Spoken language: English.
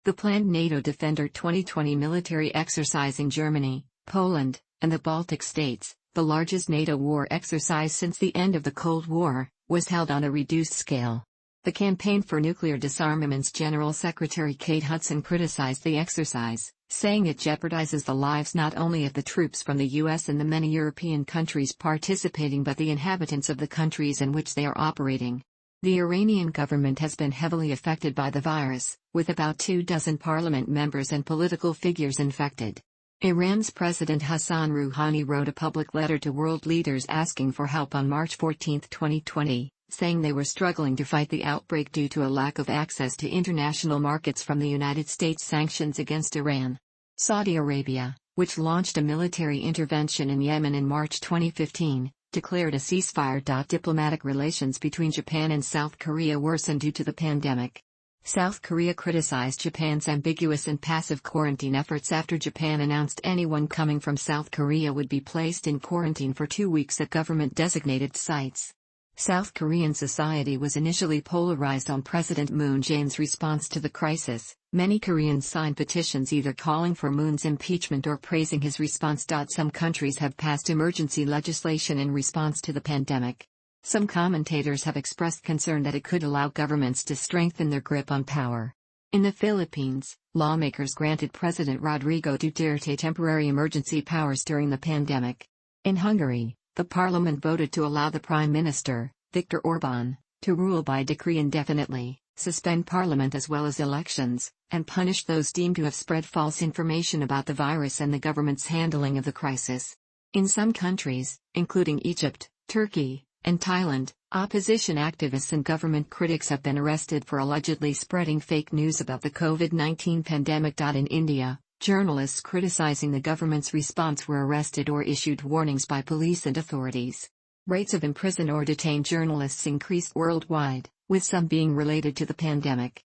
The planned NATO Defender 2020 military exercise in Germany, Poland, and the Baltic states, the largest NATO war exercise since the end of the Cold War, was held on a reduced scale. The Campaign for Nuclear Disarmament's General Secretary Kate Hudson criticized the exercise, saying it jeopardizes the lives not only of the troops from the U.S. and the many European countries participating but the inhabitants of the countries in which they are operating. The Iranian government has been heavily affected by the virus, with about 24 parliament members and political figures infected. Iran's President Hassan Rouhani wrote a public letter to world leaders asking for help on March 14, 2020, saying they were struggling to fight the outbreak due to a lack of access to international markets from the United States' sanctions against Iran. Saudi Arabia, which launched a military intervention in Yemen in March 2015, declared a ceasefire.Diplomatic relations between Japan and South Korea worsened due to the pandemic. South Korea criticized Japan's ambiguous and passive quarantine efforts after Japan announced anyone coming from South Korea would be placed in quarantine for 2 weeks at government-designated sites. South Korean society was initially polarized on President Moon Jae-in's response to the crisis. Many Koreans signed petitions either calling for Moon's impeachment or praising his response. Some countries have passed emergency legislation in response to the pandemic. Some commentators have expressed concern that it could allow governments to strengthen their grip on power. In the Philippines, lawmakers granted President Rodrigo Duterte temporary emergency powers during the pandemic. In Hungary, the parliament voted to allow the Prime Minister, Viktor Orbán, to rule by decree indefinitely, suspend parliament as well as elections, and punish those deemed to have spread false information about the virus and the government's handling of the crisis. In some countries, including Egypt, Turkey, and Thailand, opposition activists and government critics have been arrested for allegedly spreading fake news about the COVID-19 pandemic. In India, journalists criticizing the government's response were arrested or issued warnings by police and authorities. Rates of imprisoned or detained journalists increased worldwide, with some being related to the pandemic.